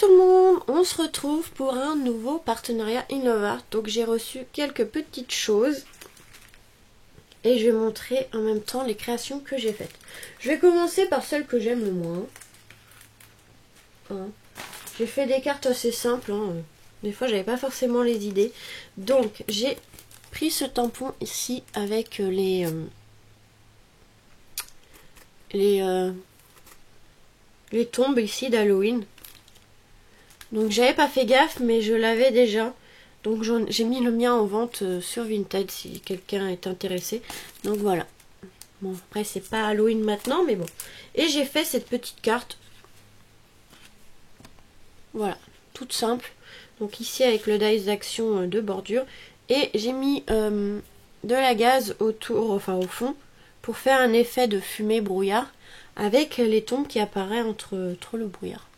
tout le monde, on se retrouve pour un nouveau partenariat Inlovart. Donc j'ai reçu quelques petites choses et je vais montrer en même temps les créations que j'ai faites. Je vais commencer par celle que j'aime le moins. J'ai fait des cartes assez simples, des fois j'avais pas forcément les idées. Donc j'ai pris ce tampon ici avec les tombes ici d'Halloween. Donc j'avais pas fait gaffe, mais je l'avais déjà. Donc j'ai mis le mien en vente sur Vinted si quelqu'un est intéressé. Donc voilà. Bon, après c'est pas Halloween maintenant, mais bon. Et j'ai fait cette petite carte. Voilà, toute simple. Donc ici avec le dice d'action de bordure. Et j'ai mis de la gaze autour, enfin au fond, pour faire un effet de fumée brouillard avec les tombes qui apparaissent entre le brouillard.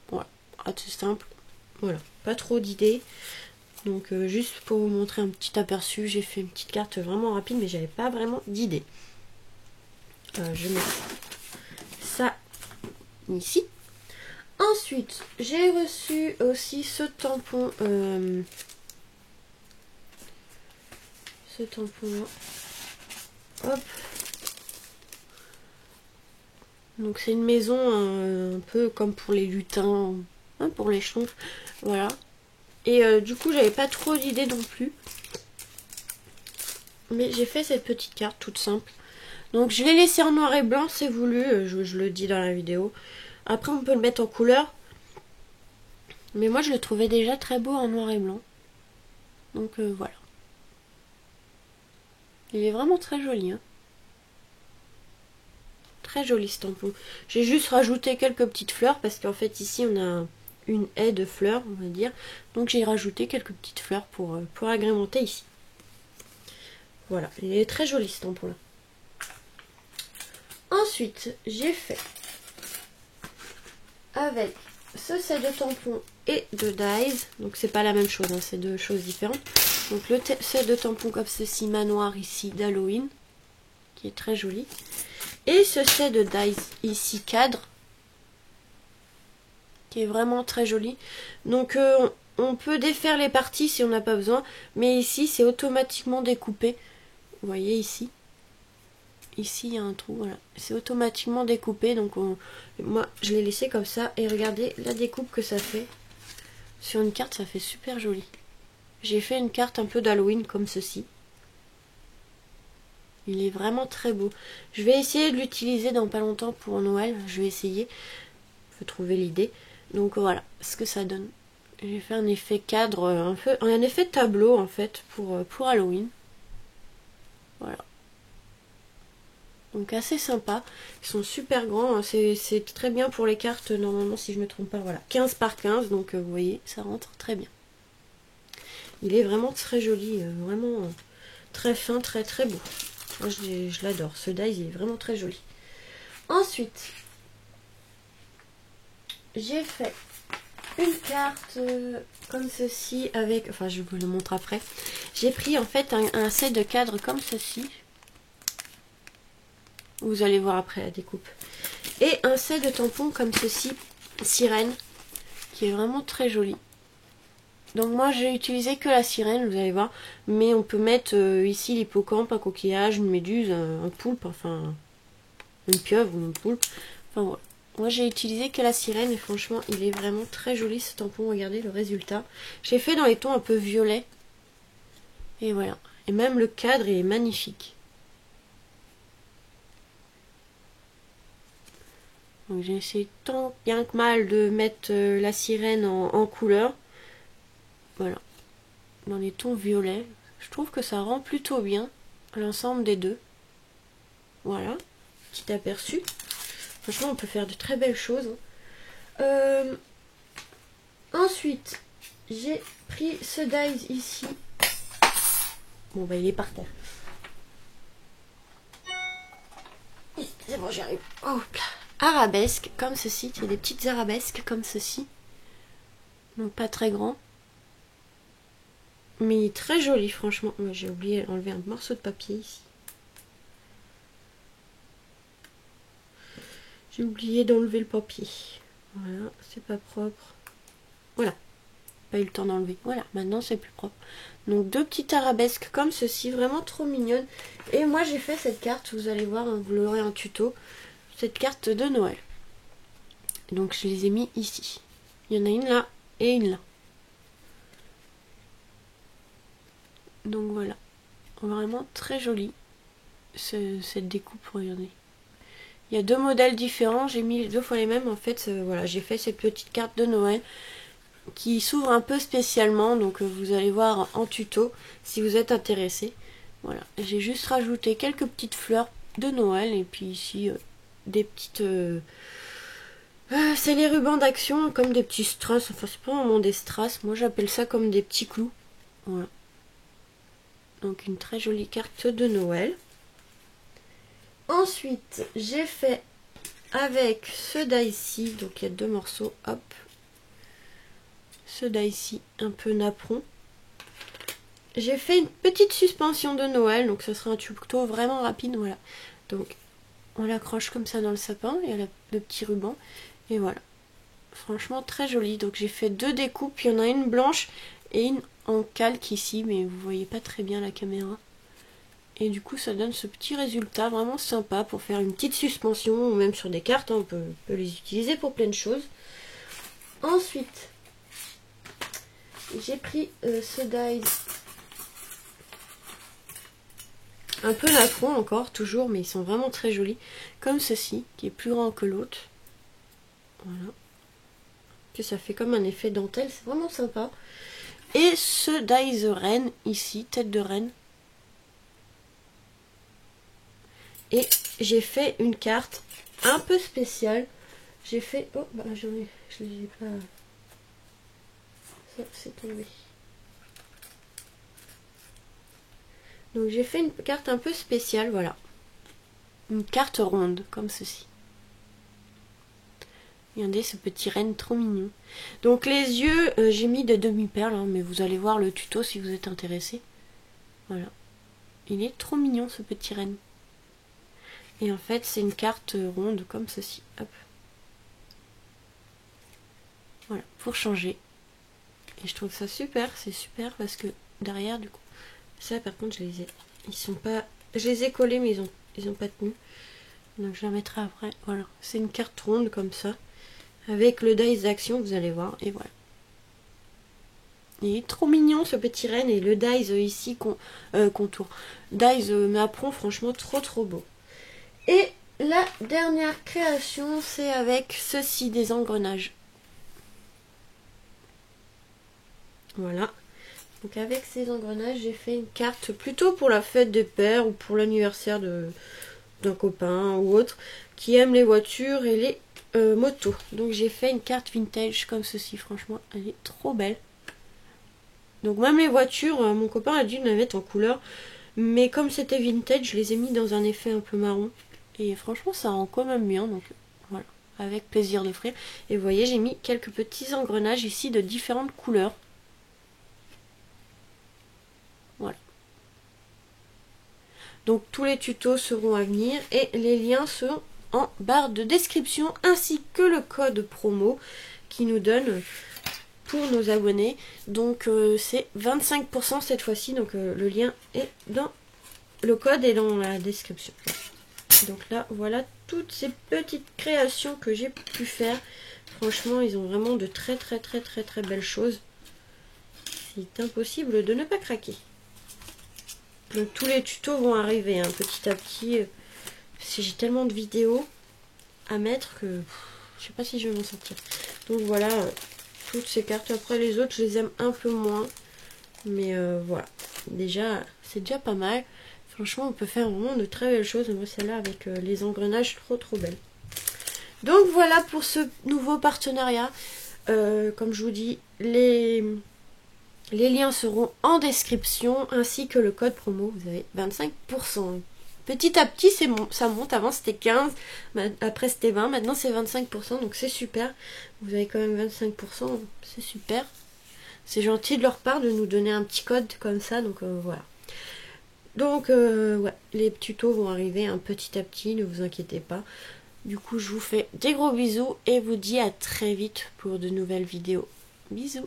Voilà, assez simple. Voilà, pas trop d'idées. Donc juste pour vous montrer un petit aperçu, j'ai fait une petite carte vraiment rapide, mais j'avais pas vraiment d'idées. Je mets ça ici. Ensuite, j'ai reçu aussi ce tampon. Ce tampon-là. Hop. Donc c'est une maison un peu comme pour les lutins, hein, pour les schtroumpfs. Voilà. Et du coup, j'avais pas trop d'idées non plus. Mais j'ai fait cette petite carte toute simple. Donc je l'ai laissé en noir et blanc, c'est voulu, je le dis dans la vidéo. Après on peut le mettre en couleur. Mais moi je le trouvais déjà très beau en noir et blanc. Donc voilà. Il est vraiment très joli. Hein. Très joli ce tampon. J'ai juste rajouté quelques petites fleurs parce qu'en fait ici on a une haie de fleurs, on va dire. Donc j'ai rajouté quelques petites fleurs pour agrémenter ici. Voilà, il est très joli ce tampon là. Ensuite, j'ai fait avec ce set de tampons et de dies. Donc c'est pas la même chose, hein, c'est deux choses différentes. Donc le set de tampons comme ceci, manoir ici d'Halloween, qui est très joli. Et ce set de dies ici, cadre, qui est vraiment très joli. Donc on peut défaire les parties si on n'a pas besoin. Mais ici c'est automatiquement découpé. Vous voyez ici. Ici il y a un trou, voilà. C'est automatiquement découpé, donc moi je l'ai laissé comme ça. Et regardez la découpe que ça fait. Sur une carte, ça fait super joli. J'ai fait une carte un peu d'Halloween comme ceci. Il est vraiment très beau. Je vais essayer de l'utiliser dans pas longtemps pour Noël. Je vais essayer. Il faut trouver l'idée. Donc voilà ce que ça donne. J'ai fait un effet cadre, un effet tableau en fait pour Halloween. Voilà. Donc assez sympa, ils sont super grands, c'est très bien pour les cartes normalement si je me trompe pas, voilà, 15 par 15, donc vous voyez, ça rentre très bien. Il est vraiment très joli, vraiment très fin, très très beau. Moi je l'adore, ce dice il est vraiment très joli. Ensuite, j'ai fait une carte comme ceci avec, enfin je vous le montre après. J'ai pris en fait un set de cadres comme ceci. Vous allez voir après la découpe. Et un set de tampons comme ceci, sirène, qui est vraiment très joli. Donc moi j'ai utilisé que la sirène, vous allez voir. Mais on peut mettre ici l'hippocampe, un coquillage, une méduse, un poulpe, enfin une pieuvre ou une poulpe. Enfin voilà. Moi j'ai utilisé que la sirène et franchement il est vraiment très joli ce tampon. Regardez le résultat. J'ai fait dans les tons un peu violets. Et voilà. Et même le cadre est magnifique. Donc j'ai essayé tant bien que mal de mettre la sirène en couleur. Voilà. Dans les tons violets. Je trouve que ça rend plutôt bien l'ensemble des deux. Voilà. Petit aperçu. Franchement, on peut faire de très belles choses. Ensuite, j'ai pris ce dice ici. Bon, bah il est par terre. C'est bon, j'y arrive. Hop là. Arabesque, comme ceci. C'est des petites arabesques comme ceci. Donc pas très grand. Mais il est très joli, franchement. J'ai oublié d'enlever un morceau de papier ici. J'ai oublié d'enlever le papier. Voilà, c'est pas propre. Voilà, pas eu le temps d'enlever. Voilà, maintenant c'est plus propre. Donc 2 petites arabesques comme ceci, vraiment trop mignonnes. Et moi j'ai fait cette carte, vous allez voir, hein, vous l'aurez en tuto, cette carte de Noël. Donc je les ai mis ici. Il y en a une là et une là. Donc voilà, vraiment très jolie cette découpe, regardez. Il y a 2 modèles différents, j'ai mis 2 fois les mêmes. En fait, voilà, j'ai fait cette petite carte de Noël qui s'ouvre un peu spécialement, donc vous allez voir en tuto si vous êtes intéressé. Voilà, j'ai juste rajouté quelques petites fleurs de Noël et puis ici des petites... c'est les rubans d'action comme des petits strass, enfin c'est pas vraiment des strass, moi j'appelle ça comme des petits clous. Voilà. Donc une très jolie carte de Noël. Ensuite, j'ai fait avec ce die-ci, donc il y a 2 morceaux, hop. Ce die-ci, un peu napperon. J'ai fait une petite suspension de Noël, donc ce sera un tuto vraiment rapide, voilà. Donc, on l'accroche comme ça dans le sapin, il y a le petit ruban, et voilà. Franchement, très joli. Donc j'ai fait 2 découpes, il y en a une blanche et une en calque ici, mais vous voyez pas très bien la caméra. Et du coup, ça donne ce petit résultat vraiment sympa pour faire une petite suspension, ou même sur des cartes, hein, on peut les utiliser pour plein de choses. Ensuite, j'ai pris ce die, un peu napperon encore, toujours, mais ils sont vraiment très jolis. Comme ceci, qui est plus grand que l'autre. Voilà. Que ça fait comme un effet dentelle, c'est vraiment sympa. Et ce die the reine, ici, tête de reine. Et j'ai fait une carte un peu spéciale. J'ai fait... Oh, bah je l'ai pas... Ça, c'est tombé. Donc j'ai fait une carte un peu spéciale, voilà. Une carte ronde, comme ceci. Regardez ce petit renne trop mignon. Donc les yeux, j'ai mis des demi-perles, hein, mais vous allez voir le tuto si vous êtes intéressé. Voilà. Il est trop mignon ce petit renne. Et en fait, c'est une carte ronde comme ceci. Hop. Voilà, pour changer. Et je trouve ça super, c'est super parce que derrière, du coup, ça par contre, ils sont pas, je les ai collés mais ils ont pas tenu. Donc je la mettrai après. Voilà, c'est une carte ronde comme ça, avec le dice d'action, vous allez voir. Et voilà. Il est trop mignon ce petit renne et le dice ici contour. Dice napperon, franchement trop beau. Et la dernière création, c'est avec ceci, des engrenages. Voilà. Donc avec ces engrenages, j'ai fait une carte plutôt pour la fête des pères ou pour l'anniversaire d'un copain ou autre qui aime les voitures et les motos. Donc j'ai fait une carte vintage comme ceci, franchement, elle est trop belle. Donc même les voitures, mon copain a dû me la mettre en couleur, mais comme c'était vintage, je les ai mis dans un effet un peu marron. Et franchement, ça rend quand même bien, donc voilà, avec plaisir d'offrir. Et vous voyez, j'ai mis quelques petits engrenages ici de différentes couleurs. Voilà. Donc tous les tutos seront à venir et les liens seront en barre de description, ainsi que le code promo qui nous donne pour nos abonnés. Donc c'est 25% cette fois-ci, donc le lien est dans le code et dans la description. Donc là, voilà toutes ces petites créations que j'ai pu faire. Franchement, ils ont vraiment de très belles choses. C'est impossible de ne pas craquer. Donc tous les tutos vont arriver hein, petit à petit. Si j'ai tellement de vidéos à mettre que je sais pas si je vais m'en sortir. Donc voilà, toutes ces cartes. Après les autres, je les aime un peu moins. Mais voilà, déjà, c'est déjà pas mal. Franchement, on peut faire vraiment de très belles choses. Moi, celle-là, avec les engrenages, trop belle. Donc, voilà pour ce nouveau partenariat. Comme je vous dis, les liens seront en description, ainsi que le code promo. Vous avez 25%. Petit à petit, ça monte. Avant, c'était 15. Après, c'était 20. Maintenant, c'est 25%. Donc, c'est super. Vous avez quand même 25%. C'est super. C'est gentil de leur part de nous donner un petit code comme ça. Donc, voilà. Donc ouais, les tutos vont arriver un petit à petit, ne vous inquiétez pas. Du coup, je vous fais des gros bisous et vous dis à très vite pour de nouvelles vidéos. Bisous.